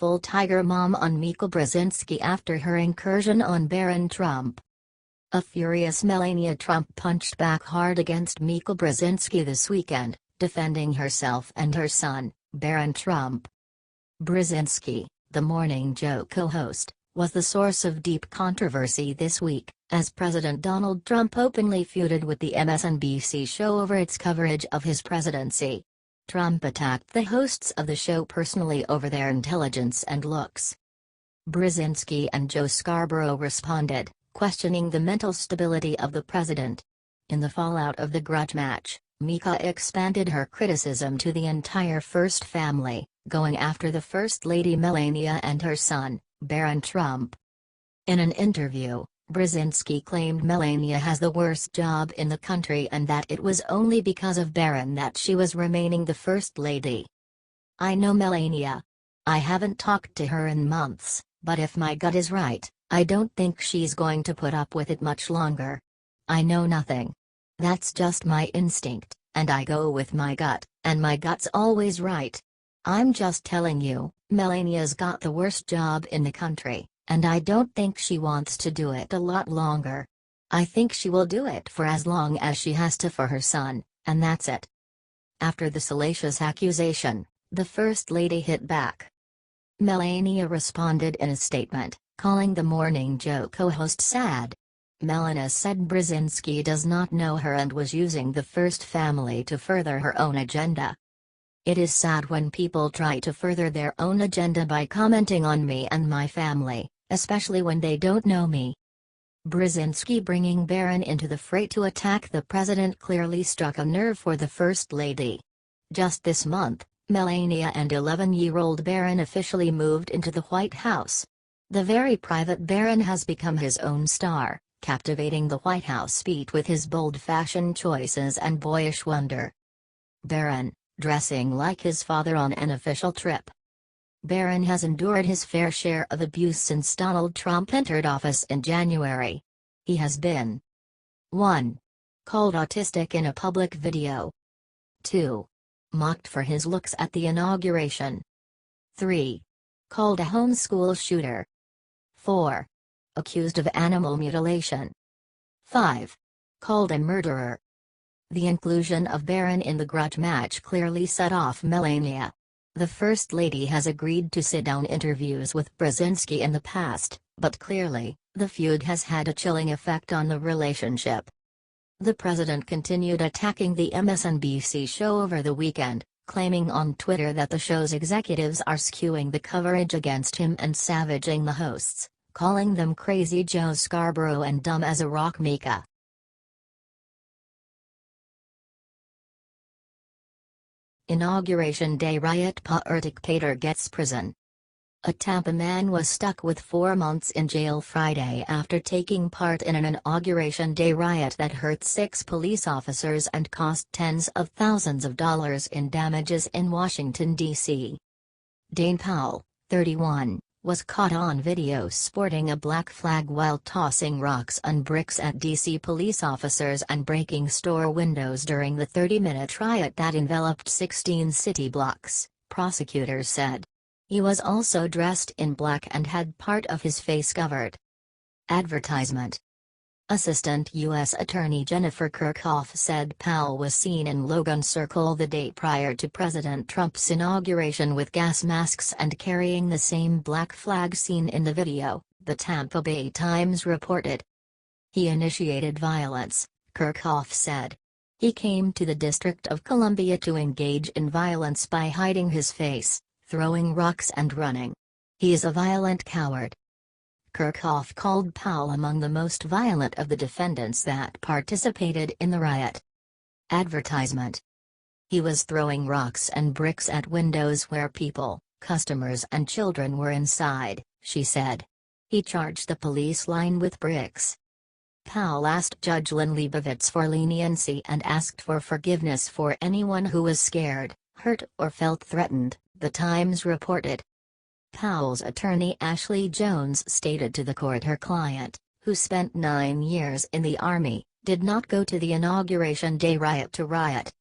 full tiger mom on Mika Brzezinski after her incursion on Barron Trump. A furious Melania Trump punched back hard against Mika Brzezinski this weekend, defending herself and her son, Barron Trump. Brzezinski, the Morning Joe co-host, was the source of deep controversy this week, as President Donald Trump openly feuded with the MSNBC show over its coverage of his presidency. Trump attacked the hosts of the show personally over their intelligence and looks. Brzezinski and Joe Scarborough responded, questioning the mental stability of the president. In the fallout of the grudge match, Mika expanded her criticism to the entire First family, going after the First Lady Melania and her son, Barron Trump. In an interview, Brzezinski claimed Melania has the worst job in the country and that it was only because of Barron that she was remaining the First Lady. "I know Melania. I haven't talked to her in months, but if my gut is right, I don't think she's going to put up with it much longer. I know nothing. That's just my instinct, and I go with my gut, and my gut's always right. I'm just telling you, Melania's got the worst job in the country, and I don't think she wants to do it a lot longer. I think she will do it for as long as she has to for her son, and that's it." After the salacious accusation, the First Lady hit back. Melania responded in a statement, calling the Morning Joe co-host sad. Melania said Brzezinski does not know her and was using the First family to further her own agenda. "It is sad when people try to further their own agenda by commenting on me and my family, especially when they don't know me." Brzezinski bringing Barron into the fray to attack the president clearly struck a nerve for the First Lady. Just this month, Melania and 11-year-old Barron officially moved into the White House. The very private Barron has become his own star, captivating the White House beat with his bold fashion choices and boyish wonder. Barron, dressing like his father on an official trip. Barron has endured his fair share of abuse since Donald Trump entered office in January. He has been 1. Called autistic in a public video. 2. Mocked for his looks at the inauguration. 3. Called a homeschool shooter. 4. Accused of animal mutilation. 5. Called a murderer. The inclusion of Barron in the grudge match clearly set off Melania. The First Lady has agreed to sit-down interviews with Brzezinski in the past, but clearly, the feud has had a chilling effect on the relationship. The president continued attacking the MSNBC show over the weekend, claiming on Twitter that the show's executives are skewing the coverage against him and savaging the hosts, calling them crazy Joe Scarborough and dumb as a rock Mika. Inauguration Day Riot, Puerto Pater gets prison. A Tampa man was stuck with 4 months in jail Friday after taking part in an Inauguration Day riot that hurt 6 police officers and cost tens of thousands of dollars in damages in Washington, D.C. Dane Powell, 31, was caught on video sporting a black flag while tossing rocks and bricks at D.C. police officers and breaking store windows during the 30-minute riot that enveloped 16 city blocks, prosecutors said. He was also dressed in black and had part of his face covered. Advertisement. Assistant U.S. Attorney Jennifer Kirchhoff said Powell was seen in Logan Circle the day prior to President Trump's inauguration with gas masks and carrying the same black flag seen in the video, the Tampa Bay Times reported. He initiated violence, Kirchhoff said. He came to the District of Columbia to engage in violence by hiding his face, throwing rocks and running. He is a violent coward. Kirchhoff called Powell among the most violent of the defendants that participated in the riot. Advertisement. He was throwing rocks and bricks at windows where people, customers and children were inside, she said. He charged the police line with bricks. Powell asked Judge Lynn Leibovitz for leniency and asked for forgiveness for anyone who was scared, hurt or felt threatened, the Times reported. Powell's attorney Ashley Jones stated to the court her client, who spent 9 years in the Army, did not go to the Inauguration Day riot,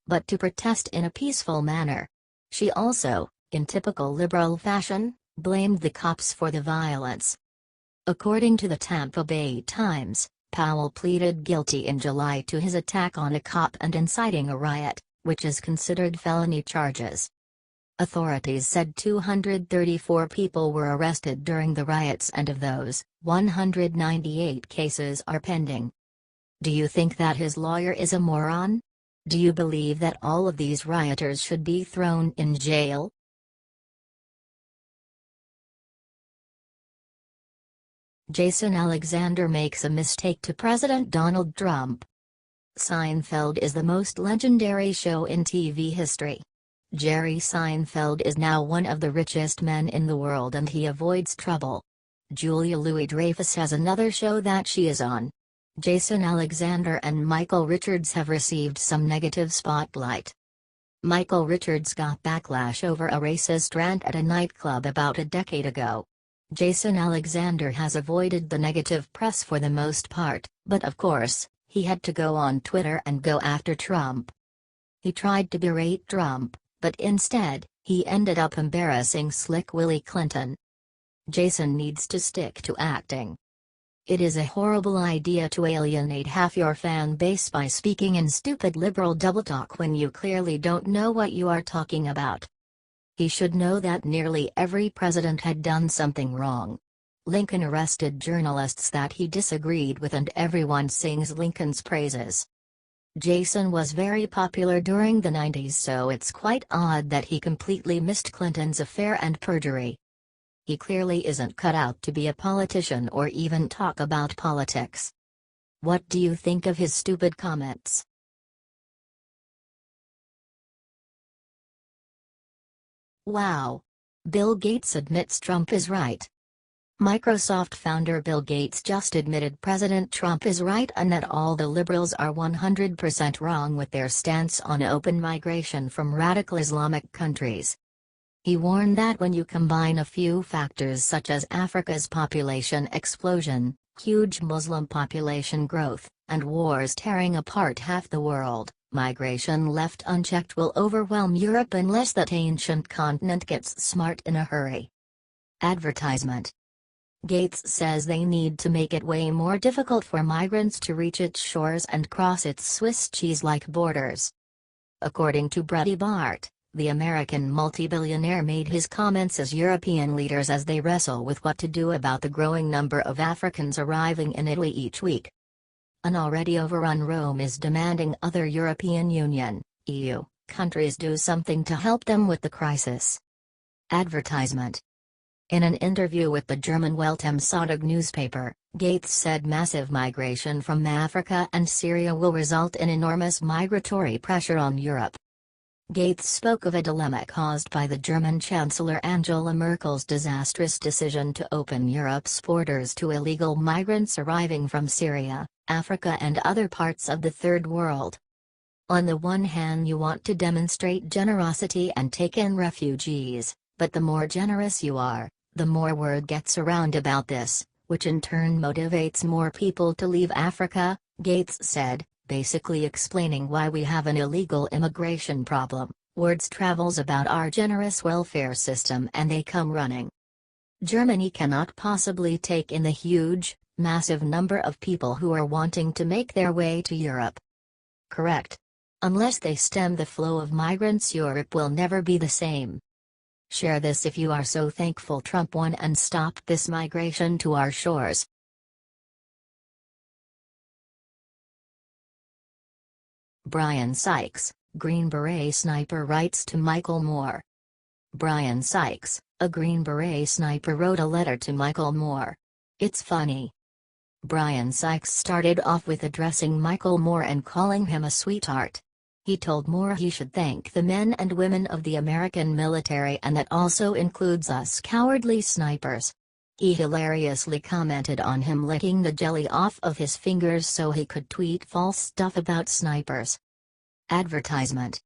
but to protest in a peaceful manner. She also, in typical liberal fashion, blamed the cops for the violence. According to the Tampa Bay Times, Powell pleaded guilty in July to his attack on a cop and inciting a riot, which is considered felony charges. Authorities said 234 people were arrested during the riots, and of those, 198 cases are pending. Do you think that his lawyer is a moron? Do you believe that all of these rioters should be thrown in jail? Jason Alexander makes a mistake to President Donald Trump. Seinfeld is the most legendary show in TV history. Jerry Seinfeld is now one of the richest men in the world, and he avoids trouble. Julia Louis-Dreyfus has another show that she is on. Jason Alexander and Michael Richards have received some negative spotlight. Michael Richards got backlash over a racist rant at a nightclub about a decade ago. Jason Alexander has avoided the negative press for the most part, but of course, he had to go on Twitter and go after Trump. He tried to berate Trump, but instead, he ended up embarrassing Slick Willie Clinton. Jason needs to stick to acting. It is a horrible idea to alienate half your fan base by speaking in stupid liberal double-talk when you clearly don't know what you are talking about. He should know that nearly every president had done something wrong. Lincoln arrested journalists that he disagreed with, and everyone sings Lincoln's praises. Jason was very popular during the 90s, so it's quite odd that he completely missed Clinton's affair and perjury. He clearly isn't cut out to be a politician or even talk about politics. What do you think of his stupid comments? Wow. Bill Gates admits Trump is right. Microsoft founder Bill Gates just admitted President Trump is right and that all the liberals are 100% wrong with their stance on open migration from radical Islamic countries. He warned that when you combine a few factors such as Africa's population explosion, huge Muslim population growth, and wars tearing apart half the world, migration left unchecked will overwhelm Europe unless that ancient continent gets smart in a hurry. Advertisement. Gates says they need to make it way more difficult for migrants to reach its shores and cross its Swiss cheese-like borders. According to Breitbart, the American multi-billionaire made his comments as European leaders as they wrestle with what to do about the growing number of Africans arriving in Italy each week. An already overrun Rome is demanding other European Union, EU, countries do something to help them with the crisis. Advertisement. In an interview with the German Welt am Sonntag newspaper, Gates said massive migration from Africa and Syria will result in enormous migratory pressure on Europe. Gates spoke of a dilemma caused by the German Chancellor Angela Merkel's disastrous decision to open Europe's borders to illegal migrants arriving from Syria, Africa and other parts of the Third World. On the one hand, you want to demonstrate generosity and take in refugees, but the more generous you are, the more word gets around about this, which in turn motivates more people to leave Africa, Gates said, basically explaining why we have an illegal immigration problem. Words travels about our generous welfare system and they come running. Germany cannot possibly take in the huge, massive number of people who are wanting to make their way to Europe. Correct. Unless they stem the flow of migrants, Europe will never be the same. Share this if you are so thankful Trump won and stopped this migration to our shores. Brian Sykes, Green Beret sniper, writes to Michael Moore. Brian Sykes, a Green Beret sniper, wrote a letter to Michael Moore. It's funny. Brian Sykes started off with addressing Michael Moore and calling him a sweetheart. He told Moore he should thank the men and women of the American military, and that also includes us cowardly snipers. He hilariously commented on him licking the jelly off of his fingers so he could tweet false stuff about snipers. Advertisement.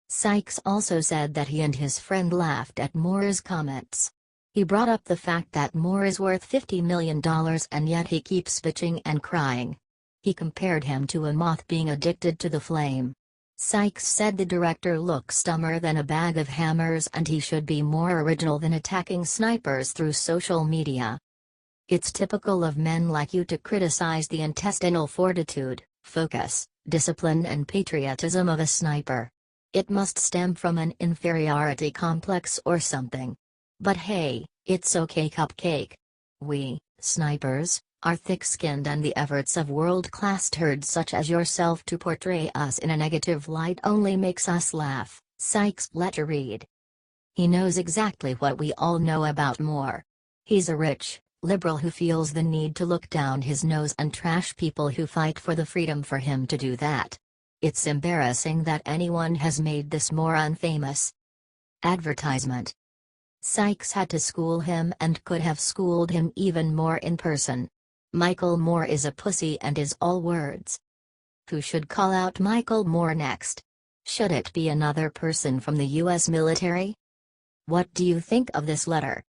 Sykes also said that he and his friend laughed at Moore's comments. He brought up the fact that Moore is worth $50 million and yet he keeps bitching and crying. He compared him to a moth being addicted to the flame. Sykes said the director looks dumber than a bag of hammers and he should be more original than attacking snipers through social media. It's typical of men like you to criticize the intestinal fortitude, focus, discipline and patriotism of a sniper. It must stem from an inferiority complex or something. But hey, it's okay cupcake. We, snipers, are thick-skinned and the efforts of world-class turds such as yourself to portray us in a negative light only makes us laugh, Sykes letter read. He knows exactly what we all know about Moore. He's a rich, liberal who feels the need to look down his nose and trash people who fight for the freedom for him to do that. It's embarrassing that anyone has made this moron famous. Advertisement. Sykes had to school him and could have schooled him even more in person. Michael Moore is a pussy and is all words. Who should call out Michael Moore next? Should it be another person from the US military? What do you think of this letter?